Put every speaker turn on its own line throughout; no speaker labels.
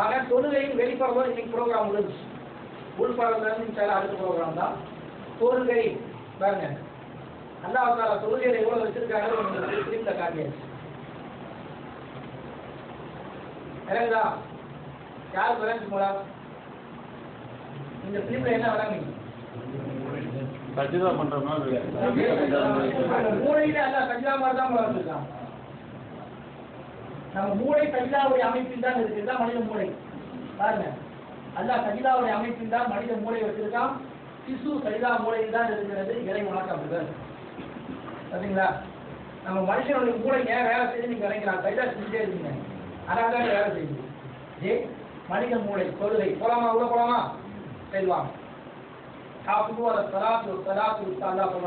ஆக தொழுகையும் வெளிப்பறதோடு இன்னைக்கு ப்ரோக்ராம் முடிஞ்சு. உள்பறதுல இருந்து அடுத்த ப்ரோக்ராம் தான் தொழுகை. பாருங்க அல்லாஹ் தஆலா தொழுகையில எவ்வளவு வச்சிருக்காங்க உங்களுக்கு ஸ்கிரீன்ல காட்டியாச்சு. இறங்குதா? யாருக்கு விளங்குச்சு போல? இந்த பிலிப்ல என்ன விளங்குங்க?
சஜிதா பண்ற மாதிரி
மூளையில அல்ல சஜிதா மாதிரி தான் வளர்ந்துருக்கான். நம்ம மூளை சஜிதாவுடைய அமைப்பில் தான் இருக்கு. இதுதான் மனித மூளை. பாருங்க அல்லாஹ் சஜிதாவுடைய அமைப்பில் தான் மனித மூளை வச்சிருக்கான். சிசு சஜிதா மூளையில் தான் இருக்கிறது. இறை உணர்த்தப்படுகிறது. சரிங்களா? நம்ம மனுஷனுடைய மூளை ஏன் வேலை செய்து நீங்க இறங்கலாம் சஜிதா செஞ்சுட்டே இருக்கீங்க. அதனால தான் வேலை செய்யுது. மனித மூளை தொழுகை போலாமா? உள்ள போலாமா? செல்வாங்க.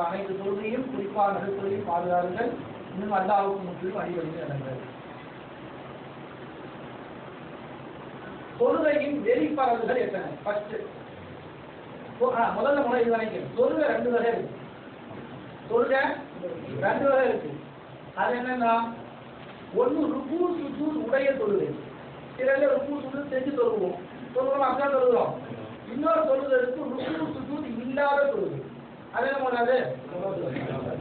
அனைத்து தொழுகையும் குறிப்பாக நடுத்தொழில் பாதுகாருங்கள். இன்னும் அல்லாஹ்வுக்கு முற்றிலும் அடிபணிந்து நடங்கள். தொழுகையின் வெளிப்பறவுகள் எத்தனை? ஃபர்ஸ்ட் முதல்ல முறை இது நினைக்கிறேன். தொழுகை 2 வகை இருக்கு. தொழுகை 2 வகை இருக்கு. அது என்னன்னா ஒன்று ருக்கு சுஜூத் உடைய தொழுகை. சில ருக்கு சுஜூத் செஞ்சு தொழுவோம். அப்படிதான் தொழுகிறோம். இன்னொரு தொழுகை இருக்கு ருக்கு சுஜூத் இல்லாத தொழுகை. அது என்ன பண்ணாது?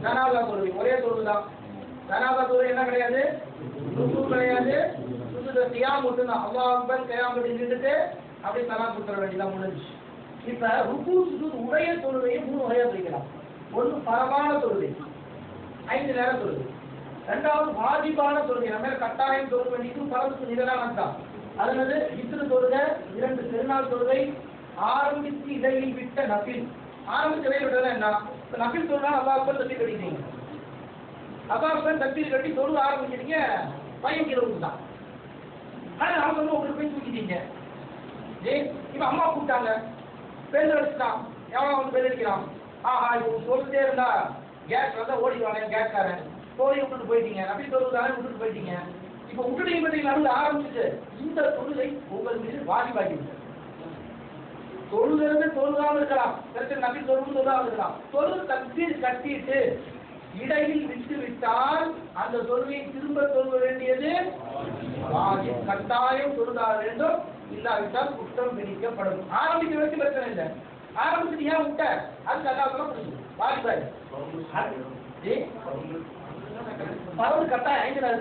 ஜனாதா தொழுகை. ஒரே தொழுகை தான். ஜனாதா தொழுகை என்ன கிடையாது? ருக்கு கிடையாது. சுஜூத் கியாம் மட்டும்தான். அல்லாஹ் அக்பர் கியாம் பண்ணி நின்றுட்டு அப்படியே சலாம் கொடுத்துற வேண்டியதான் முடிஞ்சு. இப்ப ருக்கு சுஜூத் உடைய தொழுகையை 3 வகையா பிரிக்கலாம். ஒன்று பரவான தொழுகை 5 நேரம் தொழுகை. இரண்டாவது வாஜிபான தொழுகை. நம்ம கட்டாயம் தொழுக வேண்டியது பரவுக்கு நிகரானதான். அதாவது இத்திரு தொழுகை 2 திருநாள் தொழுகை ஆரம்பித்து இடையில் விட்ட நபில். ஆரம்பித்து இடையில் விட்டது என்ன? நபில் தொழுனா அல்லாஹ் அக்பர் தக்பீர் கட்டிட்டீங்க. அல்லாஹ் அக்பர் தக்பீர் கட்டி தொழுக ஆரம்பிச்சிட்டீங்க. பையன் கீழே விட்டுதான். ஆனா அவங்க வந்து உங்களுக்கு போய் தூக்கிட்டீங்க. இப்ப அம்மா கூப்பிட்டாங்க. பேர் அடிச்சுட்டான். எவனா வந்து பேர் அடிக்கிறான். ஆஹா இப்போ சொல்லிட்டே இருந்தா கேஸ் வந்தா ஓடிடுவானே கேஸ்காரன். கோழி விட்டுட்டு போயிட்டீங்க. நபி தொழுதானே விட்டுட்டு போயிட்டீங்க. இப்ப விட்டுட்டீங்க பார்த்தீங்கன்னா நடுவில் ஆரம்பிச்சுட்டு இந்த தொழுகை உங்கள் மீது வாஜிபாகி விட்டது. தொழுகிறது தொழுகாம இருக்கலாம். நபி தொழுது தொழுகாம இருக்கலாம். தொழு தக்பீர் கட்டிட்டு இடையில் விட்டு விட்டால் அந்த தொழுகையை திரும்ப தொழுக வேண்டியது வாஜிப். கட்டாயம் தொழுதாக வேண்டும். இல்லாவிட்டால் குற்றம் பிடிக்கப்படும். ஆரம்பிக்க வரைக்கும் பிரச்சனை இல்லை. ஆரம்பிச்சுட்டு ஏன் விட்ட? அதுக்கு அல்லாஹ் வாஜிபாய் பரவு கட்டாயம் 5 நாள்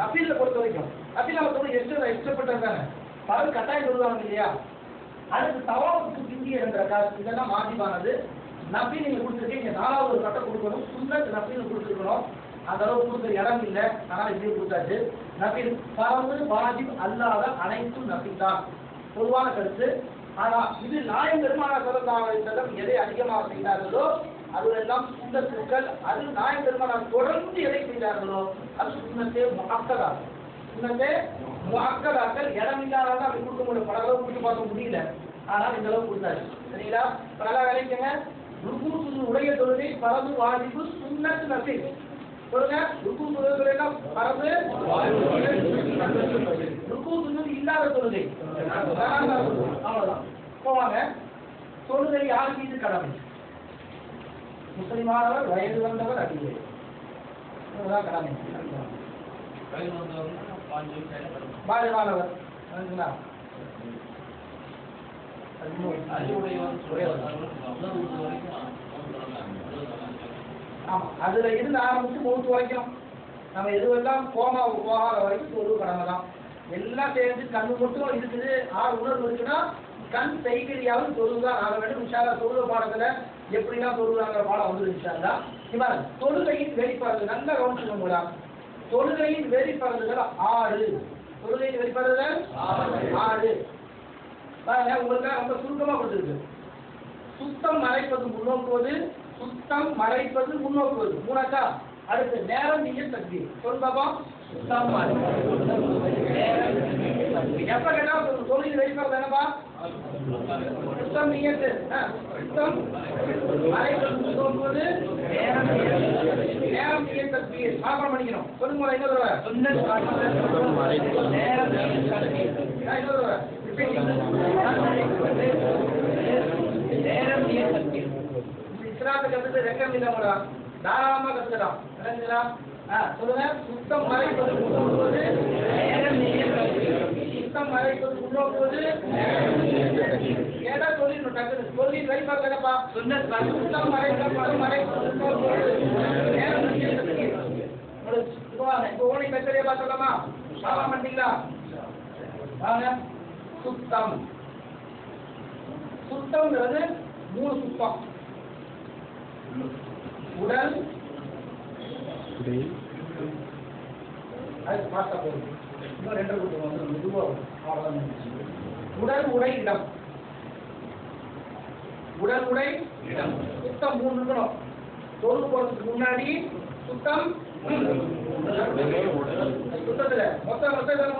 நபீல பொறுத்த வரைக்கும் நபீல இஷ்டப்பட்டது தானே. பரவு கட்டாயம் சொல்லுவாங்க இல்லையா? அதுக்கு தவாவுக்கு பிந்திய என்ற காசு இதெல்லாம் வாஜிபானது. நபி நீங்க கொடுத்துருக்கீங்க. 4வது ஒரு கட்டம் கொடுக்கணும். சுன்னத் நபீல கொடுத்துருக்கணும். அந்த அளவு கொடுத்த இடம் இல்லை. அதனால இப்படியே கொடுத்தாச்சு. நபி பரவு வாஜிப் அல்லாத அனைத்தும் நபி தான் பொதுவான கருத்து. ஆனா இது நாயம் பெருமானார் ஸல்லல்லாஹு அலைஹி வஸல்லம் எதை அதிகமாக செய்தார்களோ அதுவெல்லாம் சுன்னத்துக்கள். அது நாயம் பெருமானார் தொடர்ந்து எதை செய்தார்களோ அது சுன்னத்தே முஅக்கதாக்கள். சுன்னத்தே முஅக்கதாக்கள் இடம் இல்லாததான் அப்படி கொடுக்க முடியும். பல அளவு கொடுத்து பார்க்க முடியல. ஆனால் இந்த அளவு கொடுத்தாரு. சரிங்களா? நல்லா விளைவிக்கங்க. ருக்கு சுஜூத் உடைய தொழுகை பரது வாஜிபு சுன்னத் நஃபில். சொல்லுங்க. ருக்கு சுஜூத் எல்லாம் பரது ருக்கு சுஜூத் இல்லாத தொழுகை அவ்வளவுதான். போவாங்க. தொழுகை யார் மீது கடமை? முஸ்லிமானவர், வயது வந்தவர், அடிமை. கடமை பாலிமானவர் ஆமா அதுல இருந்து ஆரம்பிச்சு மூத்து வரைக்கும் நம்ம எதுவெல்லாம் கோமாவுக்கு போகாத வரைக்கும் தொழு கடமை தான். எல்லாம் சேர்ந்து கண்ணு மட்டும் இருக்குது. உணர்வு இருக்குன்னா கண் செய்கிறியாவது தொழுதான் ஆக வேண்டும். இன்ஷால்லா தொழுக பாடத்துல எப்படிலாம் தொழுகிறாங்கிற பாடம் வந்து இன்ஷால்லா. இவன் தொழுகையின் வெளிப்பறது நல்ல கவனிச்சுக்கோங்களா. தொழுகையின் வெளிப்பறதுகள் 6. தொழுகையின் வெளிப்பறதுகள் 6. உங்களுக்கு ரொம்ப சுருக்கமா கொடுத்துருக்கு. சுத்தம் மறைப்பது முன்னோக்குவது, சுத்தம் மறைப்பது முன்னோக்குவது 3. அடுத்து நேரம் நீங்க தக்பீர். சொல்லுங்க. சுத்தம் எப்ப கேட்டா தொழுகை வெளிப்பறது என்னப்பா? சுத்தம் நீயத்து. சுத்தம் மறைப்பது முன்னோக்குவது, நேரம் நீங்க தக்பீர். மாற்றம் பண்ணிக்கணும். சொல்லுங்க. இன்னொரு இஸ்லாத்தை கத்துட்டு ரெக்கம் இல்லைங்களா? தாராளமா கத்துக்கலாம். சொல்லுங்க. சுத்தம் மறைப்பது முன்னோக்குவது ஏடா சொல்லிடணும் டக்குனு சொல்லி ட்ரை பார்க்கலப்பா சுத்தம் மறைக்கப்படும் இப்போ ஓனை பெற்றே பார்த்தலாமா சாமா பண்ணீங்களா வாங்க சுத்தம் சுத்தம்ங்கிறது 3 சுத்தம் உடல் அது பார்த்தா போதும் இன்னும் 2 கூட்டம் வந்து மெதுவாக உடல் உடை இடம் உடல் உடை இடம் சுத்தம் 3 இருக்கணும் தொழுது போறதுக்கு முன்னாடி சுத்தம் சுத்தத்துல மொத்தம் சுத்தம்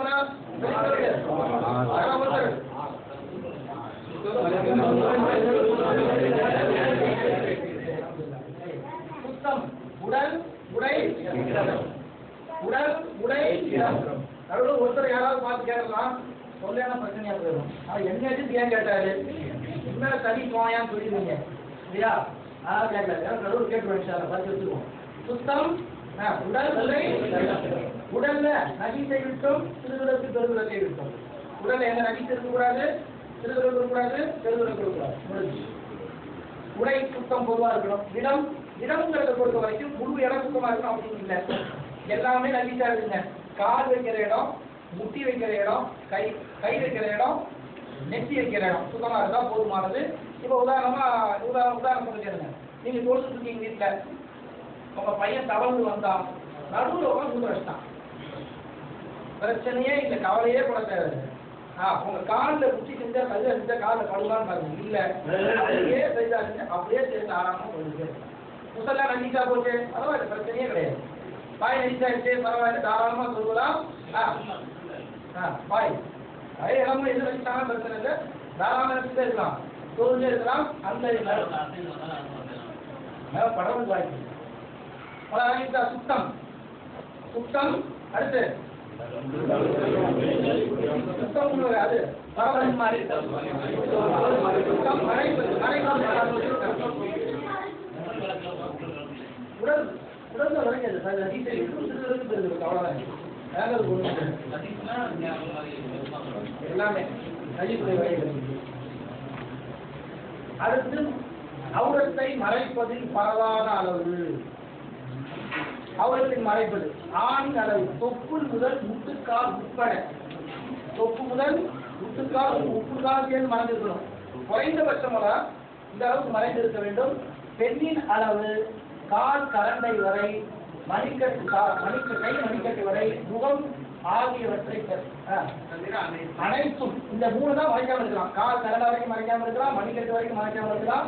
உடல் உடை உடல் உடை நடுவில் ஒருத்தர் யாராவது பார்த்து கேட்கலாம் சொல்ல பிரச்சனையா போயிடும் ஆனா என்ன ஏன் கேட்டாரு என்ன தனி போயான்னு சொல்லிடுவீங்க இல்லையா அதாவது கேட்கல நடுவில் கேட்டு பார்த்து வச்சுருவோம் சுத்தம் உடல் உடை உடல்ல நகிசை விட்டோம் சிறுவிளக்கு பெருவிளக்கை விட்டோம் உடல்ல எங்க நகிசை இருக்கக்கூடாது சிறுவிளக்கு இருக்கக்கூடாது பெருவிளக்கு இருக்கக்கூடாது உடை சுத்தம் பொதுவா இருக்கணும் இடம் இடம்ங்கிறத பொறுத்த வரைக்கும் முழு இடம் சுத்தமா இருக்கணும் அப்படின்னு இல்லை எல்லாமே நகிசா இருக்குங்க கால் வைக்கிற இடம் முட்டி வைக்கிற இடம் கை வைக்கிற இடம் நெத்தி வைக்கிற இடம் சுத்தமா இருந்தா போதுமானது இப்போ உதாரணம் சொல்லிக்கிறேங்க நீங்க தொழுதுட்டு இருக்கீங்க வீட்டுல உங்க பையன் தவழ்ந்து வந்தான் நடுவில் உட்காந்து வச்சுட்டான் பிரச்சனையே இல்லை கவலையே கூட தேவை உங்க காலில் குச்சி செஞ்சா கல்ல செஞ்சா காலில் படுவான்னு பாருங்க இல்ல அப்படியே செய்தாருங்க அப்படியே சேர்ந்து ஆறாம போயிடுச்சு முசல்லா நடிச்சா போச்சு பரவாயில்ல பிரச்சனையே கிடையாது பாய் நடிச்சாச்சு பரவாயில்ல தாராளமா சொல்லலாம் பாய் இடமும் எது வச்சுட்டாங்க பிரச்சனை இல்லை தாராளமா நினைச்சுட்டே இருக்கலாம் சொல்லிட்டே இருக்கலாம் அந்த படம் வாய்ப்பு சுத்தம் சுத்தம் அடுத்து சுத்தம் அது பரவல் மாதிரி உடல் உடல்ல வரைக்காது எல்லாமே அடுத்து அவுரத்தை மறைப்பதில் பரவாத அளவு அவுரத்தின் மறைப்பது ஆணின் அளவு தொப்புள் முதல் முட்டுக்கால் உட்பட தொப்பு முதல் முட்டுக்கால் உப்புக்கால் சேர்ந்து மறைந்திருக்கணும் குறைந்தபட்சம் இந்த அளவுக்கு மறைந்திருக்க வேண்டும் பெண்ணின் அளவு கால் கரண்டை வரை மணிக்கட்டு வரை முகம் ஆகியவற்றை அனைத்தும் இந்த 3 தான் மறைக்காம இருக்கலாம் கால் கரண்டை வரைக்கும் மறைக்காம இருக்கலாம் மணிக்கட்டு வரைக்கும் மறைக்காம இருக்கலாம்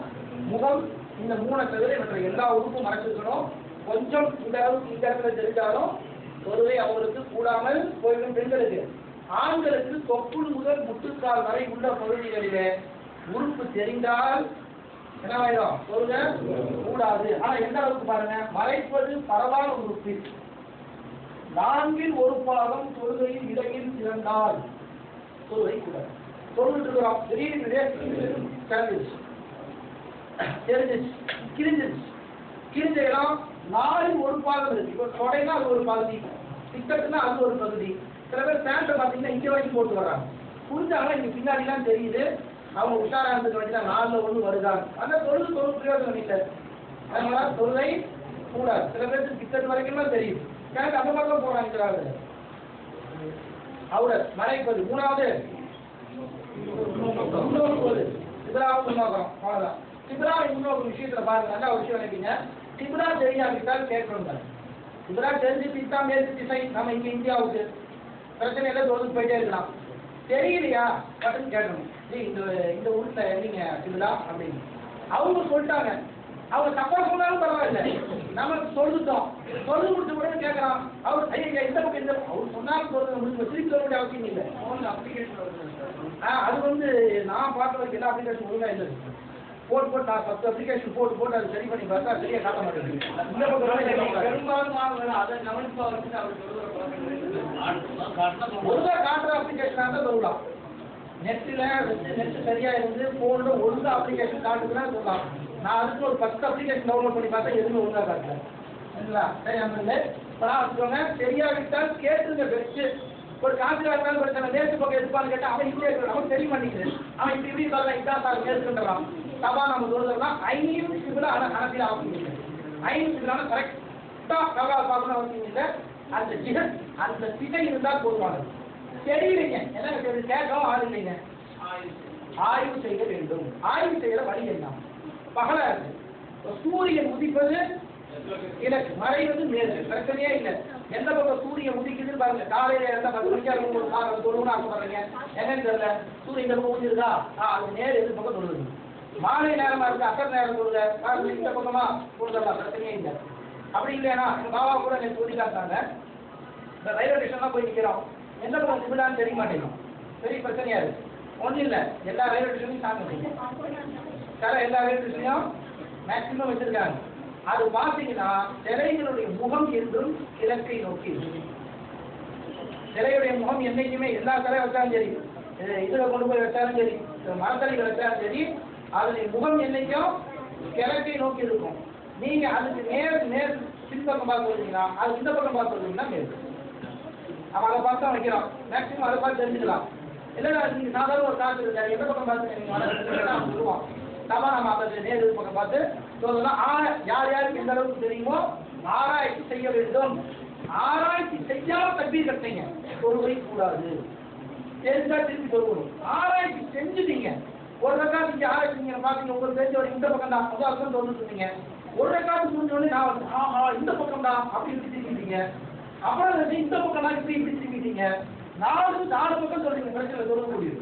முகம் இந்த 3 தவிர மற்ற எல்லா உறுப்பும் மறைச்சிருக்கணும் கொஞ்சம் இந்த அளவுக்கு இந்த இடத்துல தெரிஞ்சாலும் ஒருவே அவங்களுக்கு கூடாமல் போய்விடும் பெண்களுக்கு ஆண்களுக்கு தொப்புள் முதல் முட்டுக்கால் வரை உள்ள பகுதிகளிலே உறுப்பு தெரிந்தால் என்னவாயிடும் சொல்லுங்க கூடாது ஆனா எந்த அளவுக்கு பாருங்க மறைப்பது பரவான உறுப்பு 4இல் 1 பாகம் தொழுகையில் இடையில் இருந்தால் தொழுகை கூடாது சொல்லிட்டு இருக்கிறோம் திடீர்னு கிழிஞ்ச இடம் 4இல் 1 பாகம் இருக்கு இப்போ தொடைனா அது ஒரு பகுதி டிக்கெட்னா அது ஒரு பகுதி சில பேர் பேண்ட்டை பார்த்தீங்கன்னா இங்கே வரைக்கும் போட்டு வர்றாங்க புரிஞ்சாங்கன்னா இங்கே பின்னாடிலாம் தெரியுது அவங்க உஷாரா இருந்துக்க வேண்டியதான் 4ல் 1 வருதாங்க ஆனால் தொழுது பிரயோஜனம் இல்லை அதனால தொழுகை கூடாது சில பேருக்கு டிக்கெட் வரைக்கும் தான் தெரியுது பேண்ட் அந்த மாதிரி தான் போறாங்க அவரை மறைப்பது 3வது முன்னோக்குவது சிபராவும் முன்னோக்கிறோம் அவ்வளோதான் சிபரா முன்னோக்கு விஷயத்துல பாருங்க நல்லா ஒரு விஷயம் நினைப்பீங்க சிபரா தெரியாவிட்டால் கேட்கணும் சிபரா தெரிஞ்சுட்டு தான் மேற்கு திசை நம்ம இங்கே இந்தியாவுக்கு பிரச்சனை எல்லாம் தொழுது போயிட்டே இருக்கலாம் தெரியலையா அப்படின்னு கேட்கணும் இந்த ஊர்ல நீங்க சிபரா அப்படின்னு அவங்க சொல்லிட்டாங்க அவங்க தப்பா சொன்னாலும் பரவாயில்ல நமக்கு சொல்லிட்டோம் சொல்லி முடிச்ச உடனே கேட்கறான் அவர் ஐயா இந்த பக்கம் இந்த அவர் சொன்னாலும் சொல்லுங்க முடிஞ்சு திருப்பி சொல்ல வேண்டிய அவசியம் இல்லை அது வந்து நான் பார்த்த வரைக்கும் எல்லா அப்ளிகேஷன் ஒழுங்கா இல்லை போட்டு நான் 10 அப்ளிகேஷன் போட்டு அது சரி பண்ணி பார்த்தா சரியா காட்ட மாட்டேங்குது இந்த பக்கம் பெரும்பாலும் அதை கவனிப்பா வச்சு அவர் ஒழுங்கா காட்டுற அப்ளிகேஷனாக தான் சொல்லலாம் நெட் சரியா இருந்து போன்ல ஒழுங்கா அப்ளிகேஷன் காட்டுதுன்னா சொல்லலாம் நான் அதுக்கு ஒரு 10 அப்ளிகேஷன் டவுன்லோட் பண்ணி பார்த்தா எதுவுமே ஒழுங்கா காட்டல சரிங்களா சரி அந்த வச்சுக்கோங்க தெரியாவிட்டால் கேட்டுங்க பெஸ்ட் ஒரு காசுல இருந்தாலும் பிரச்சனை மேற்கு பக்கம் எடுப்பான்னு கேட்டா அவன் இப்படியே இருக்கிறான், நமக்கு தெரிய மாட்டேங்குது. அவன் இப்படி சொல்லலாம், இதான் சார் மேற்குன்றான். தவா நம்ம சொல்றதுலாம் ஐநூறு சிபில அனத்தில அவசியம் இல்லை. ஐநூறு சிபிலான கரெக்டா தவா பார்க்கணும் அவசியம் இல்லை. அந்த ஜிஹத் அந்த திசை இருந்தால் போதுமானது. தெரியலைங்க என்ன கேட்கவும் ஆள் இல்லைங்க. ஆய்வு செய்ய வேண்டும். ஆய்வு செய்யற வழி என்ன? பகலா இருக்கு. சூரியன் உதிப்பது இலக்கு, மறைவது மேற்கு, பிரச்சனையே இல்லை. எந்த பக்கம் சூரியன் உதிக்குதுன்னு பாருங்க. காலையில இருந்தா 10 மணிக்கு தொழுவுன்னு ஆசைப்படுறீங்க, என்னன்னு தெரியல. சூரியன் இந்த பக்கம் ஊதிருக்கா, அது நேர் எது பக்கம் தொழுது. மாலை நேரமா இருக்கு, அசர் நேரம் தொழுத இந்த பக்கமா தொழுதலாம், பிரச்சனையே இல்லை. அப்படி இல்லையா எங்க பாபா கூட எனக்கு சொல்லி காட்டாங்க. இந்த ரயில்வே ஸ்டேஷன்லாம் போய் நிற்கிறோம், எந்த பக்கம் சிமிலான்னு தெரிய மாட்டேங்கும், பெரிய பிரச்சனையா இருக்கு. ஒன்றும் இல்லை, எல்லா ரயில்வே ஸ்டேஷனையும் சாப்பிட்டு எல்லா ரயில்வே ஸ்டேஷனையும் மேக்சிமம் வச்சிருக்காங்க. அது பார்த்தீங்கன்னா சிலைகளுடைய முகம் என்றும் இலக்கை நோக்கி இருக்கு. சிலையுடைய முகம் என்னைக்குமே எல்லா சிலை வச்சாலும் சரி, இதுல கொண்டு போய் வச்சாலும் சரி, மரத்தடிகள் வச்சாலும் சரி, அதனுடைய முகம் என்னைக்கும் கிழக்கை நோக்கி இருக்கும். நீங்க அதுக்கு நேர் பின்பக்கம் பார்த்து வந்தீங்கன்னா, அது இந்த பக்கம் பார்த்து வந்தீங்கன்னா மேற்கு. அவன் அதை பார்த்து தான் வைக்கிறான். மேக்சிமம் அதை பார்த்து தெரிஞ்சுக்கலாம். இல்லைன்னா நீங்க சாதாரண ஒரு காசு இருக்காரு, எந்த பக்கம் பார்த்து நீங்க சொல்லுவான். தவா நம்ம அதை நேர் பக்கம் பார்த்து சொல்லலாம். யார் யாருக்கு எந்த அளவுக்கு தெரியுமோ ஆராய்ச்சி செய்ய வேண்டும். ஆராய்ச்சி செய்யாம தக்பீர் கட்டுங்க, தொழுகை கூடாது. தெரிஞ்சா திருப்பி சொல்லணும். ஆராய்ச்சி செஞ்சுட்டீங்க, ஒரு ரக்காத்து இங்க ஆராய்ச்சி நீங்க பாத்தீங்க, உங்களுக்கு தெரிஞ்ச ஒரு இந்த பக்கம் தான் அதான் தோணுச்சுட்டீங்க. ஒரு ரக்காத்து முடிஞ்சோடனே நான் வந்து இந்த பக்கம் தான் அப்படி இப்படி திரும்பிட்டீங்க. அப்புறம் இந்த பக்கம் தான் இப்படி இப்படி திரும்பிட்டீங்க. நாலு பக்கம் சொல்றீங்க, பிரச்சனை சொல்ல முடியுது.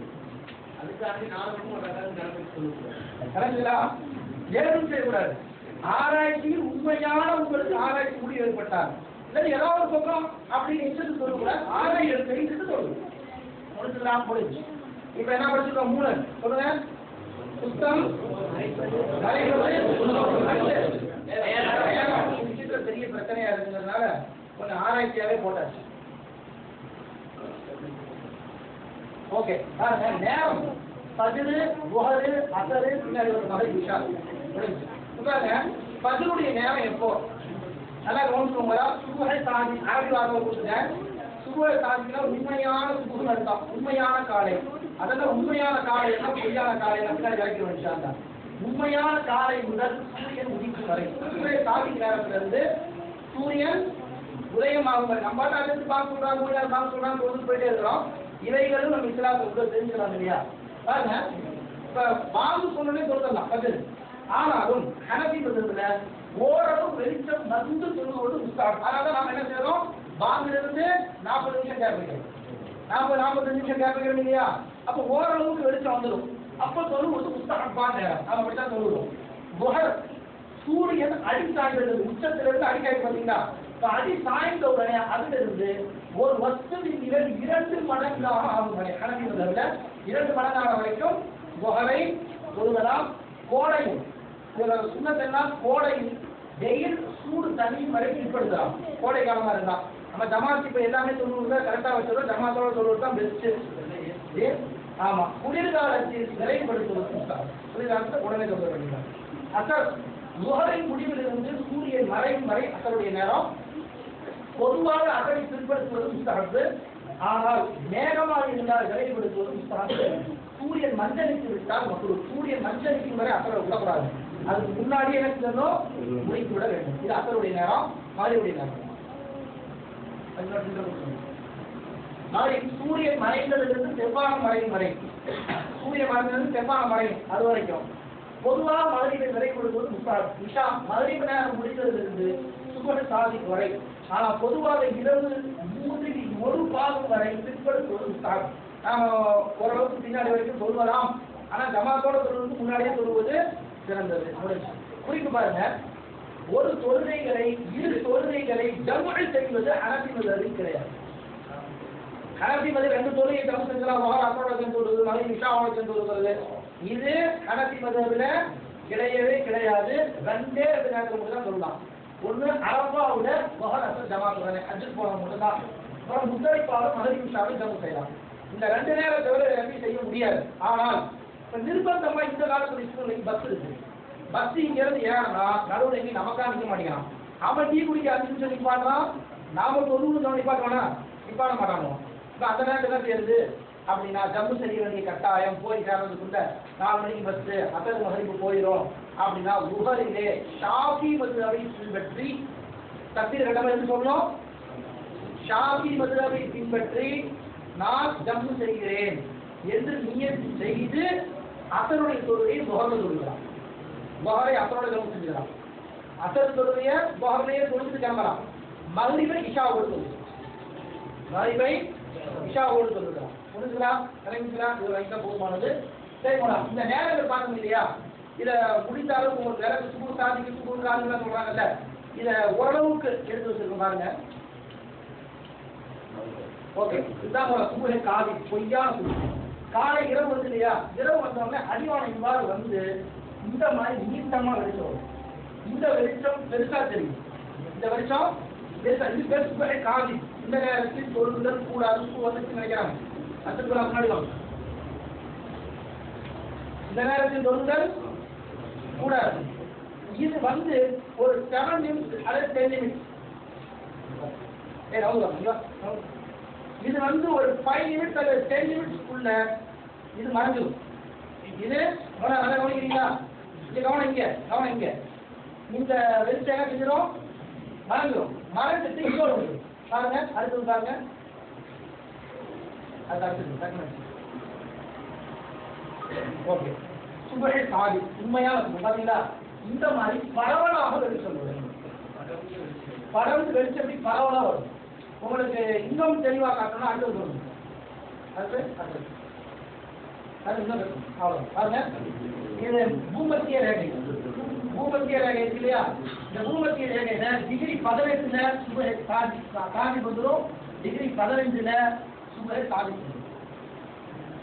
அதுக்காக 4 பக்கம் ஒரு ரக்காத்து கரெக்டுங்களா? ஏதும் செய்யக்கூடாது. ஆராய்ச்சியில் உண்மையான உங்களுக்கு ஆராய்ச்சி முடிவு ஏற்பட்டார் இல்லை ஏதாவது ஒரு பக்கம் அப்படின்னு இஷ்டத்து சொல்லக்கூடாது. ஆராய்ச்சி தெரிஞ்சுட்டு சொல்லுங்க. முடிச்சுக்கலாம், முடிஞ்சு. இப்ப என்ன படிச்சிருக்கோம்? 3 சொல்லுங்க. சுத்தம், பெரிய பிரச்சனையா இருக்குங்கிறதுனால கொஞ்சம் ஆராய்ச்சியாவே போட்டாச்சு. ஓகே, நேரம் பஜ்ரு, லுஹரு, அஸரு, பின்னாடி ஒரு மகரிப், இஷா முடிஞ்சு. சொல்றாங்க பஜ்ருடைய நேரம் எப்போ? நல்லா கவனிச்சுக்கோங்களா. சுபஹை சாதி அரபி வார்த்தை கொடுத்துட்டேன். சுபஹை சாதினா உண்மையான சுபுன்னு அர்த்தம், உண்மையான காலை. அதெல்லாம் உண்மையான காலை என்ன பொய்யான காலை பின்னாடி விளக்கி வச்சாங்க. உண்மையான காலை முதல் சூரியன் உதிக்கும் வரை, சுபஹை சாதி நேரத்துல இருந்து சூரியன் உதயமாகும் வரை நம்ம அடுத்து பார்க்க சொல்றாங்க கொண்டு போயிட்டே இருக்கிறோம். இவைகளும் நம்ம இஸ்லாத்தை தெரிஞ்சுக்கலாம் இல்லையா? பாருங்க, இப்ப பாங்கு சொன்னே சொல்லலாம் பதில். ஆனாலும் ஹனபி மதத்துல ஓரளவு வெளிச்சம் வந்து சொல்லுவது உஸ்தாத். அதனால நாம என்ன செய்யறோம்? பாங்குல இருந்து 40 நிமிஷம் கேப் வைக்கிறோம், 45 நிமிஷம் கேப் வைக்கிறோம் இல்லையா? அப்ப ஓரளவுக்கு வெளிச்சம் வந்துடும். அப்ப சொல்லுவது உஸ்தாத் பாங்க நாம அப்படித்தான் சொல்லுவோம். புகர் சூரியன் அடி சாய்ந்தது, உச்சத்திலிருந்து அடிக்காய் பார்த்தீங்களா? அடி சாய்ந்த உடனே அதுல இருந்து ஒரு வஸ்துவின் 2 மடங்காக ஆகும் வரை ஹனபி மதத்துல 2 மடங்கான வரைக்கும் புகரை ஒருவரால் கோடையும் சுண்ணத்தெல்லாம் கோடையில் வெயில் சூடு தண்ணி வரை பிற்படுத்தலாம். கோடை காலமா இருந்தா நம்ம ஜமாத் இப்ப எல்லாமே சொல்லுவது கரெக்டா வச்சதோ ஜமாத்தோட சொல்வது தான் பெஸ்ட். ஆமா, குளிர்காலத்தில் விரைவுபடுத்துவது குளிர்காலத்தை உடனே சொல்ல வேண்டியது. அசர் லுஹரின் முடிவிலிருந்து சூரியன் மறையும் வரை அசருடைய நேரம். பொதுவாக அசரை பிற்படுத்துவது முஸ்தஹப். ஆனால் மேகமாக இருந்தால் விரைவுபடுத்துவது முஸ்தஹப். சூரியன் மஞ்சளித்து விட்டால் மக்கள் சூரியன் மஞ்சளிக்கும் வரை அசரை விடக்கூடாது. அதுக்கு முன்னாடி எனக்கு முடித்து விட வேண்டும். இது அசருடைய நேரம், மகரிபுடைய நேரம். சூரியன் மறைந்ததிலிருந்து செவ்வானம் மறையும் வரை, சூரியன் மறைந்ததிலிருந்து செவ்வானம் மறையும் அது வரைக்கும் பொதுவாக மகரிபை விரைவுபடுத்துவது முஸ்தஹப். இஷா மகரிபு நேரம் முடித்ததிலிருந்து சுபஹ் சாதிக் வரை, ஆனா பொதுவாக இரவு 3/1 வரை பிற்படுத்துவது முஸ்தஹப். நாம ஓரளவுக்கு பின்னாடி வரைக்கும் சொல்வலாம், ஆனா ஜமாத்தோட சொல்வதற்கு முன்னாடியே சொல்வது சிறந்தது. குறிப்பு பாருங்க, ஒரு தொழுகைகளை 2 தொழுகைகளை ஜம்உ செய்வது ஹனபி மதத்தில் கிடையாது. ஹனபி மதத்தில் 2 தொழுகை ஜம்உ செஞ்சலாம், மஹராத்தோட சேர்ந்து சொல்றது, மகரிப் இஷாவோட சேர்ந்து சொல்றது. இது ஹனபி மதத்துல கிடையவே கிடையாது. 2 நேரத்துல மட்டும் தான் சொல்லலாம். ஒண்ணு அரபாவுல மஹர் அசர் ஜமாத் உடனே ஹஜ்ஜுக்கு போனவங்க மட்டும் தான். அப்புறம் முஸ்தலிஃபாவுல மகரிப் இஷாவை ஜம்உ செய்யலாம். இந்த 2 நேரம் தவிர ரபி செய்ய முடியாது. ஆனால் இப்ப நிர்பந்தமா இந்த காலத்துல ஸ்கூல்ல பஸ் இருக்கு. பஸ் இங்க இருந்து ஏறனா நடுவில் எங்க நமக்கா நிக்க மாட்டேங்கிறான். அவன் டீ குடிக்க 5 நிமிஷம் நிப்பாட்டான், நாம 1 நிமிஷம் நிப்பாட்டுவானா? நிப்பாட மாட்டானோ? இப்போ அந்த நேரத்தில் என்ன செய்யுது அப்படின்னா ஜம்மு செய்ய வேண்டிய கட்டாயம் போய் சேர்றதுக்குள்ள 4 மணிக்கு பஸ்ஸு அசர் மகரிப்பு போயிடும் அப்படின்னா உஹரிலே ஷாஃபி மதுரவை பின்பற்றி தப்பீர் கட்டமை என்று சொல்லணும். ஷாஃபி மதுரவை பின்பற்றி நான் ஜம்மு செய்கிறேன் என்று நியத் செய்து அசருடைய தொழுகையை துஹர்ல தொழுகிறான். துஹரை அசரோட ஜம்மு செஞ்சுக்கிறான். அசர் தொழுகையை துஹர்லையே தொழுது கிளம்பலாம். மகரிபை இஷாவோடு தொழுகிறான். மகரிபை இஷாவோடு தொழுகிறான். புரிஞ்சுங்களா? விளங்குங்களா? இது வரைக்கும் போதுமானது. சரி மேடம், இந்த நேரங்கள் பார்க்கணும் இல்லையா? இதை முடித்தாலும் உங்களுக்கு வேற சுகு சாதிக்கு சுகு சாதிக்கலாம் சொல்றாங்கல்ல, இதை ஓரளவுக்கு எடுத்து வச்சிருக்கோம் பாருங்க. ஓகே, இதுதான் சுகுகை காதி பொய்யான சுகு. காலை இரவு வந்து இல்லையா, இரவு வந்தோடனே அடிவானம் இவ்வாறு வந்து இந்த மாதிரி நீட்டமா வெளிச்சம் வரும். இந்த வெளிச்சம் பெருசா தெரியும். இந்த வெளிச்சம் பெருசா, இது பேர் சுகுகை காதி. இந்த நேரத்தில் தொழுதல் கூடாது வந்துச்சு நினைக்கிறாங்க. அத்துக்குள்ள முன்னாடி வாங்க. இந்த நேரத்தில் தொழுதல் கூடாது. இது வந்து ஒரு 7 நிமிஷம் அல்லது 10 நிமிஷம். இது வந்து ஒரு 5 நிமிஷம் அல்லது 10 நிமிஷத்துக்குள்ள இது மறைஞ்சிடும். இது நல்லா கவனிக்கிறீங்களா? இங்க கவனம், இங்க கவனம், இங்க இந்த வெளிச்சம் என்ன செஞ்சிடும்? மறைஞ்சிடும். மறைஞ்சிட்டு இன்னொரு முடியும் பாருங்க. அடுத்தது பாருங்க. அது அடுத்தது ஓகே. சுபஹே சாதி உண்மையான பாத்தீங்களா? இந்த மாதிரி பரவலாக வெளிச்சம் வரும். படர்ந்து வெளிச்சம் எப்படி பரவலாக வரும். உங்களுக்கு இன்னும் தெளிவாக காட்டணும். அடுத்தது சொல்லணும். அது இன்னும் அவ்வளோ பாருங்க. இது பூமத்திய ரேகை. பூமத்திய ரேகை இருக்கு இல்லையா? இந்த பூமத்திய ரேகையில டிகிரி 18ல சுபஹே சாதி வந்துடும். டிகிரி 15ல சுபஹே சாதி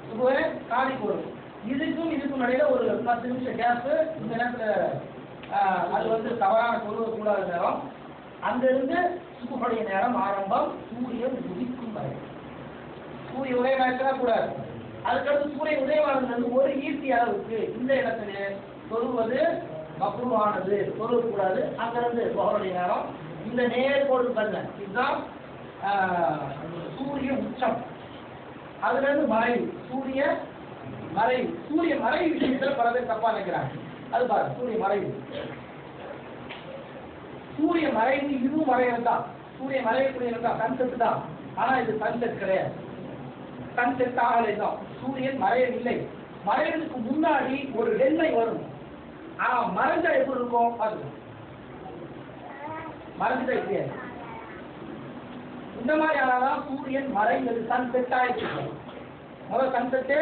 சுபஹே சாதி வரும். இதுக்கும் இடையில ஒரு 10 நிமிஷம் கேப். இந்த நேரத்தில் அது வந்து தவறான கூடாத நேரம். அங்கிருந்து சுபுடைய நேரம் ஆரம்பம் சூரியன் உதிக்கும் வரை. சூரிய உதயமாயிருக்கா கூடாது. அதுக்கடுத்து சூரிய உதயமானது ஒரு ஈர்த்தி அளவுக்கு இந்த இடத்துல தொழுவது மக்ரூவானது, தொழுவக்கூடாது. அங்கிருந்து சுபுடைய நேரம் இந்த நேர்கோடு பண்ண இதுதான் சூரிய உச்சம். அதுல இருந்து மறைவு சூரிய மறைவு. சூரிய மறைவு விஷயத்துல பல பேர் தப்பா நினைக்கிறாங்க. அது பாருங்க, சூரிய மறைவு. சூரிய மறைவு இதுவும் மறைவு தான். சூரிய மறையக்கூடிய சன்செட் தான். ஆனா இது சன்செட் கிடையாது. சன்செட் ஆகலை தான். சூரியன் மறையவில்லை. மறைவதற்கு முன்னாடி ஒரு வெள்ளை வரும். ஆனா மறைஞ்சா எப்படி இருக்கும் அது மறைஞ்சா கிடையாது. இந்த மாதிரி ஆனாதான் சூரியன் மறைந்தது சன்செட் ஆயிடுச்சு. முதல் சன்செட்டு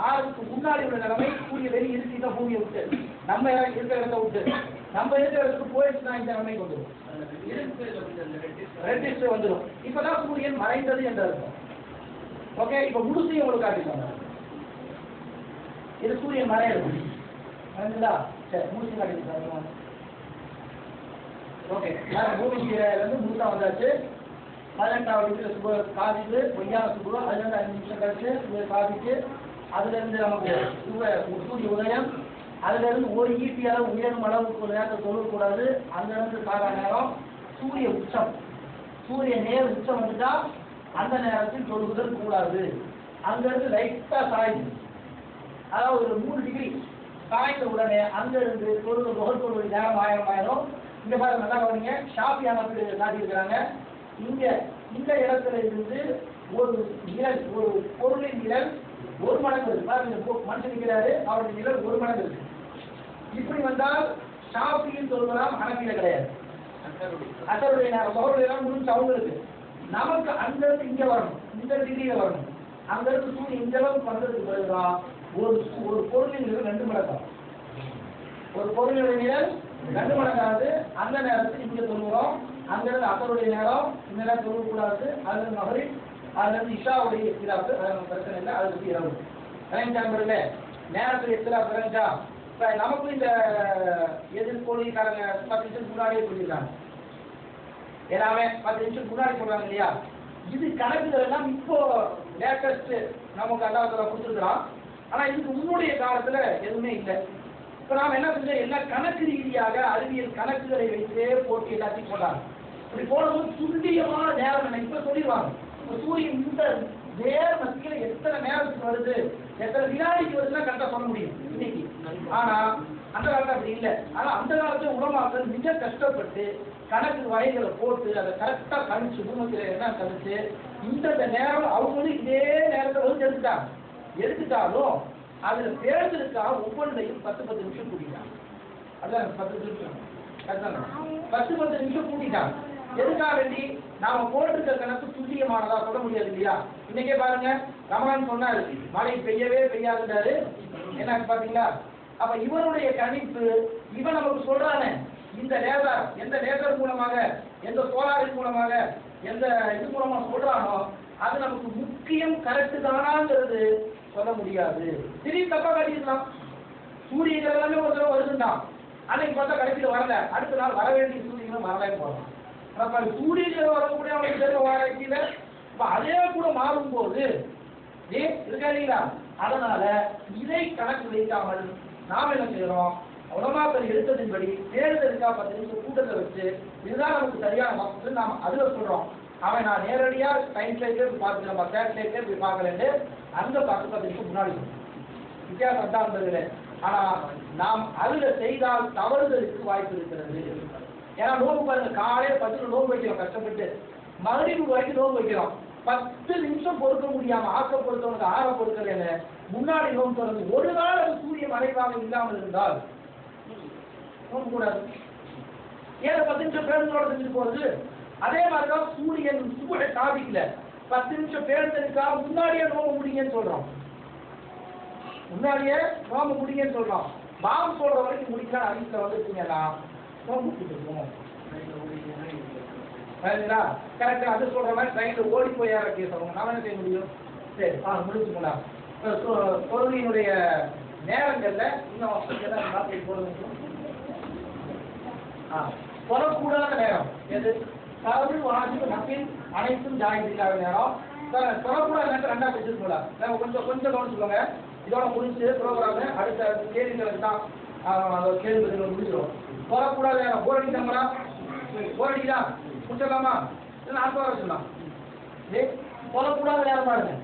ஆறுக்கு முன்னாடி உள்ள நிலைமை சூரிய வெளி இருக்கிட்ட பூமியை விட்டு நம்ம இருக்கிற இடத்தை விட்டு நம்ம இருக்கிற இடத்துக்கு போயிடுச்சுன்னா இந்த நிலைமை வந்துடும். ரெட்டிஸ்ட் வந்துடும். இப்பதான் சூரியன் மறைந்தது என்ற அர்த்தம். ஓகே, இப்ப முழுசையும் உங்களுக்கு காட்டிட்டாங்க. இது சூரியன் மறையிறது மறைந்ததா? சரி, முழுசு காட்டிட்டாங்க. ஓகே, பூமிக்கு வந்து முழுசா வந்தாச்சு. 18வது சுப காதிக்கு பொய்யான சுபு. அதுல இருந்து 5 நிமிஷம் கழிச்சு சுப காதிக்கு. அதுல இருந்து நமக்கு சூரிய உதயம். அதுல இருந்து ஒரு ஈட்டி அளவு உயரும் அளவுக்கு ஒரு நேரத்தை தொழக்கூடாது. அங்க இருந்து சாகா நேரம் சூரிய உச்சம். சூரிய நேர் உச்சம் வந்துட்டா அந்த நேரத்தில் தொழுகுதல் கூடாது. அங்க இருந்து லைட்டா சாயுது. அதாவது ஒரு 3 டிகிரி சாய்ந்த உடனே அங்க இருந்து தொழுது தொழுவது நேரம் ஆயிரம். இங்க பாருங்க, நல்லா கவனிங்க. ஷாஃபியான காட்டி இருக்கிறாங்க. இங்க இந்த இடத்துல இருந்து ஒரு நிழல், ஒரு பொருளின் நிழல் 1 மடங்கு இருக்கு. மனுஷன் நிற்கிறாரு, அவருடைய நிழல் 1 மடங்கு இருக்கு. இப்படி வந்தால் ஷாஃபியின் சொல்வதால் ஹனஃபியில கிடையாது. அசருடைய நேரம் பகலுடைய நேரம் முடிஞ்சு அவங்க இருக்கு. நமக்கு அங்க இருந்து இங்க வரணும், இந்த டிகிரியில வரணும். அங்க இருந்து சூரியன் இந்த அளவுக்கு வந்ததுக்கு பிறகுதான் ஒரு பொருளின் நிழல் 2 மடங்காகும். ஒரு பொருளுடைய நிழல் 2 மடங்காது. அந்த நேரத்தில் இங்க சொல்லுறோம். அங்கிருந்து அசருடைய நேரம் இந்த நேரம் சொல்லக்கூடாது. அதுல மகரிப், அதுல இருந்து இஷாவுடைய எத்திராப்பு. அது பிரச்சனை இல்லை. அது பற்றி இரவு விளைஞ்சாங்க நேரத்தில் எத்திராப்பு விளைஞ்சா. இப்ப நமக்கும் இந்த எதிர்கொள்கைக்காரங்க 10 நிமிஷத்துக்கு முன்னாடியே சொல்லியிருக்காங்க. எல்லாமே 10 நிமிஷத்துக்கு முன்னாடி சொல்றாங்க இல்லையா? இது கணக்குகள் எல்லாம் இப்போ லேட்டஸ்ட் நமக்கு அல்லாஹ் கொடுத்துருக்கலாம். ஆனா இதுக்கு முன்னுடைய காலத்துல எதுவுமே இல்லை. இப்ப நாம என்ன செஞ்சோம்? எல்லா கணக்கு ரீதியாக அறிவியல் கணக்குகளை வைத்தே போட்டு எல்லாத்தையும் போட்டாங்க. இப்படி போடும்போது துல்லியமான நேரம் இப்ப சொல்லிடுவாங்க. சூரியன் இந்த வருது, எத்தனை வினாடிக்கு வருதுன்னா கரெக்டா சொல்ல முடியும் இன்னைக்கு. ஆனா அந்த காலத்துல அப்படி இல்லை. ஆனா அந்த காலத்துல உலமாக்கள் மிக கஷ்டப்பட்டு கணக்கு வகைகளை போட்டு அதை கரெக்டா கழிச்சு குடும்பத்துல என்ன கழிச்சு இந்த நேரம் அவங்களும் இதே நேரத்தை வந்து எடுத்துட்டாலும் அதுல பேசுறதுக்காக ஒவ்வொன்றையும் 10 நிமிஷம் கூட்டிட்டாங்க. அதான் 10 நிமிஷம் 10 நிமிஷம் கூட்டிட்டாங்க. எதுக்காக வேண்டி நாம போட்டிருக்க கணக்கு துல்லியமானதா சொல்ல முடியாது இல்லையா? இன்னைக்கே பாருங்க, ரமணான் சொன்னாரு மழை பெய்யவே பெய்யாதுன்றாரு. என்ன பாத்தீங்களா? அப்ப இவனுடைய கணிப்பு இவன் நமக்கு சொல்றானே, இந்த லேசர் எந்த லேசர் மூலமாக, எந்த சோலாரின் மூலமாக, எந்த இது மூலமா சொல்றானோ அது நமக்கு முக்கியம் கரெக்ட் தானாங்கிறது சொல்ல முடியாது. திடீர்னு தப்பா காட்டியிருக்கலாம். சூரியன் எல்லாமே ஒரு தடவை வருதுதான், அன்னைக்கு பார்த்தா கடைசியில் வரல, அடுத்த நாள் வர வேண்டிய சூரியனும் வரலன்னு போகலாம். அப்ப சூரியன் வரக்கூடிய அவனுக்கு தெரிஞ்ச வாராய்ச்சியில இப்ப அதே கூட மாறும் போது இருக்கா இல்லைங்களா? அதனால இதை கணக்கு வைக்காமல் நாம் என்ன செய்யறோம், உலமாக்கள் எடுத்ததின்படி தேர்தலுக்கா 10 நிமிஷம் கூட்டத்தை வச்சு இதுதான் நமக்கு சரியான மக்கள் நாம் அதுல சொல்றோம். அவன் நான் நேரடியா டைம் லைட்ல போய் பார்த்துக்கிறேன், சேட்டலைட்ல போய் பார்க்கலன்னு அங்க 10 நிமிஷம் முன்னாடி வித்தியாசம் தான் இருந்தது. ஆனா நாம் அதுல செய்தால் தவறுதலுக்கு வாய்ப்பு இருக்கிறது. ஏன்னா நோம்பு பாருங்க, காலையில 10 நோம்பு வைக்கிறோம் கஷ்டப்பட்டு, மறுபடியும் வரைக்கும் நோம்பு வைக்கிறோம். 10 நிமிஷம் பொறுக்க முடியாம ஆசைப்படுத்தவனுக்கு ஆற பொறுக்கல முன்னாடி நோம்பு தொடர்ந்து ஒரு நாள் அது சூரிய மறைவாக இல்லாமல் இருந்தால் நோம்பு கூடாது. ஏன் 10 நிமிஷம் பேருந்தோட செஞ்சுட்டு போறது? அதே மாதிரிதான் சூரியன் சூட காபிக்கல 10 நிமிஷம் பேருந்ததுக்காக முன்னாடியே நோம்பு முடிங்கன்னு சொல்றோம். முன்னாடியே நோம்பு முடிங்கன்னு சொல்றோம். பாம் சொல்ற வரைக்கும் முடிக்கலாம் அறிவிக்க வந்துருக்கீங்களா நோம்பு கொடுத்துருக்கோம். கரெக்டா அது சொல்ற மாதிரி ட்ரெயின்ல ஓடி போய் யார கேட்கணும், நாம என்ன செய்ய முடியும்? சரி முடிச்சு போனா தொழுகையினுடைய நேரங்கள்ல இன்னும் சொல்லக்கூடாத நேரம் எது? பரவு வாஜிபு நஃபில் அனைத்தும் ஜாயிஸ் இல்லாத நேரம். சொல்லக்கூடாத நேரத்தை ரெண்டா வச்சிருக்கோம்ல, கொஞ்சம் கவனிச்சுக்கோங்க. இதோட முடிச்சு ப்ரோக்ராம் அடுத்த கேள்விகளுக்கு தான் கேள்வி பதில் முடிச்சிடும். சொல்லக்கூடாத நேரம் போர் அடிக்காமரா? போர் அடிக்குதா? முடிச்சிடலாமா? இல்லை அடுத்த வாரம் சொல்லலாம். சொல்லக்கூடாத நேரம் பாருங்க.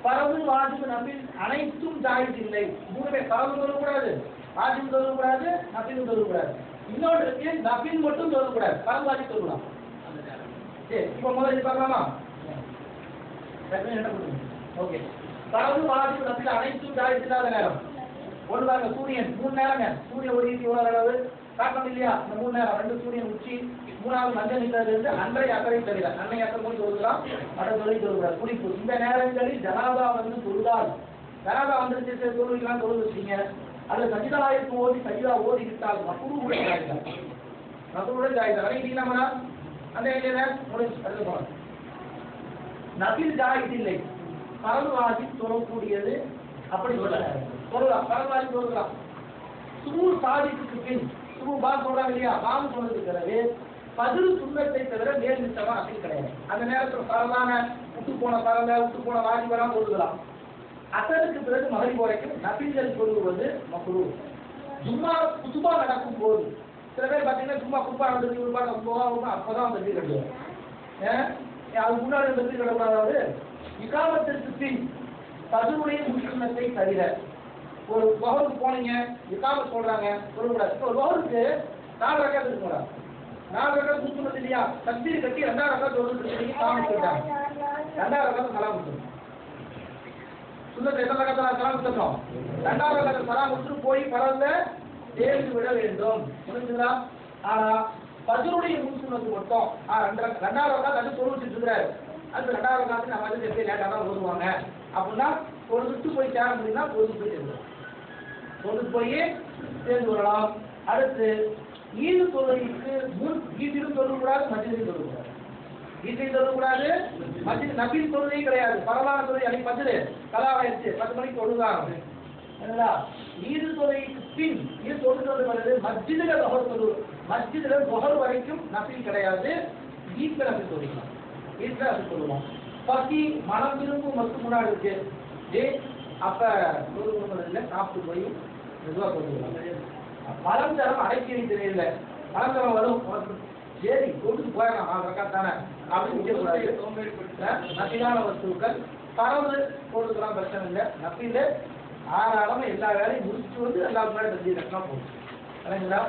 பரவு வாஜிபு நஃபில் அனைத்தும் ஜாயிஸ் இல்லை. மூணுமே பரவு சொல்லக்கூடாது, வாஜிபு சொல்லக்கூடாது, நஃபிலும் சொல்லக்கூடாது. இன்னொன்று இருக்கு, நஃபில் மட்டும் சொல்லக்கூடாது, பரவு வாஜிபு சொல்லலாம். சரி இப்போ முதல்ல பார்க்கலாமா? ஓகே, பரவு வாஜிபு நஃபில் அனைத்தும் ஜாயிஸ் இல்லாத நேரம் ஒன்று பாருங்க, சூரியன் 3 நேரங்க. சூரியன் ஒரு எவ்வளவு அளவு காட்டணும் இல்லையா? இந்த 3 நேரம், 2 சூரியன் உச்சி, 3வது மஞ்சள் நிற்கிறது இருந்து அன்றை அக்கறை தவிர அன்னை அக்கறை போய் சொல்லுலாம், அதை சொல்லி சொல்லக்கூடாது. குடிப்பு இந்த நேரங்களில் ஜனாதா வந்து தொழுதால், ஜனாதா வந்துருச்சு தொழுவிக்கலாம், தொழுது வச்சுங்க. அது சஜிதாயிற்கு ஓதி சஜிதா ஓதி விட்டால் மக்குருடைய ஜாயிதா, மக்குருடைய ஜாயிதா வரையிட்டீங்களா? அந்த இல்லையா அடுத்து போகலாம். நபில் ஜாயித் இல்லை, பரவாஜி சொல்லக்கூடியது அப்படி சொல்லலாம், பரவாஜி சொல்லலாம். சுமூர் சாதிக்கு பின் சுமூர் பாம் சொல்றாங்க இல்லையா? பாம் சொன்னதுக்கு பிறகு பதில் சுண்ணத்தை தவிர மேல் நிச்சயமா அப்படி கிடையாது. அந்த நேரத்தில் பரவான விட்டு போன பரவ விட்டு போன வாஜிபெல்லாம் சொல்லுலாம். அசருக்கு பிறகு மகரிப் வரைக்கும் நபிகள் சொல்லுவது மக்ரூ. ஜும்மா குதுபா நடக்கும் போது சில பேர் பார்த்தீங்கன்னா சும்மா குப்பா நடந்து அப்பதான் அந்த வெற்றி கட்டுவாங்க. அதுக்கு முன்னாடி வெற்றி கட்டக்கூடாது. இகாமத்திற்கு பின் பதிலுடைய முன்சுண்ணத்தை தவிர ஒரு வகருக்கு போனீங்க, இகாமத் சொல்றாங்க சொல்லக்கூடாது. ஒரு வகருக்கு 4 ரக்காத் இருக்குங்களா? 4 ரக்காத் முன்சுண்ணத்து இல்லையா? தக்பீர் கட்டி 2வது ரக்காத் சொல்றது காமத் சொல்றாங்க. 2வது ரக்காத் சலாம் கொடுத்துரும். சுண்ணத்தை எத்தனை ரக்காத் சலாம் கொடுத்துரும்? 2வது ரக்காத் சலாம் கொடுத்துட்டு போய் பரவல தேர்ந்து விட வேண்டும். புரிஞ்சுங்களா? ஆனா பதிலுடைய முன்சுண்ணத்து மட்டும் 2வது ரக்காத் அது சொல்லிட்டு இருக்கிறாரு. அது 2வது ரக்காத்து நம்ம வந்து எப்படி லேட்டாக தான் ஓடுவாங்க அப்படின்னா ஒரு விட்டு போய் சேர முடியும்னா ஒரு போய் சேர்ந்துடும், கொண்டு போய் சேர்ந்து விடலாம். அடுத்து ஈடு தொழுகைக்கு முன் வீட்டிலும் சொல்லக்கூடாது, மஸ்ஜிதிலும் சொல்லக்கூடாது. வீட்டிலும் சொல்லக்கூடாது, மஸ்ஜித் நபில் தொழுகை கிடையாது, பரவான தொழுகை அன்னைக்கு மஸ்ஜிது கலாவாயிடுச்சு 10 மணிக்கு தொழுகாங்க. ஈடு தொழுகைக்கு பின் ஈடு தொழுகிறது வருது மஸ்ஜிதுல தொகர் தொழு, மஸ்ஜிதுல தொகர் வரைக்கும் நபில் கிடையாது, வீட்டில் நபில் தொழுகலாம், வீட்டில் நபில் தொழுவோம். பசி மனம் விரும்பும் மட்டும் முன்னாடி இருக்கு. அப்ப தொழுகிறதுல சாப்பிட்டு போய் மெதுவா தொழுகலாம். மலம் தரம் அடைக்கடி தெரியல, மலம் தரம் வரும் சரி கொடுத்து போயிடலாம் 4 ரக்காத் தானே அப்படின்னு நபிலான வஸ்துக்கள் பரவு போட்டுக்கலாம் பிரச்சனை இல்லை. நப்பியில் ஆறாடமா எல்லா வேலையும் முடிச்சுட்டு வந்து எல்லா முன்னாடி தெரிஞ்சு கட்டினா போதும். சரிங்களா?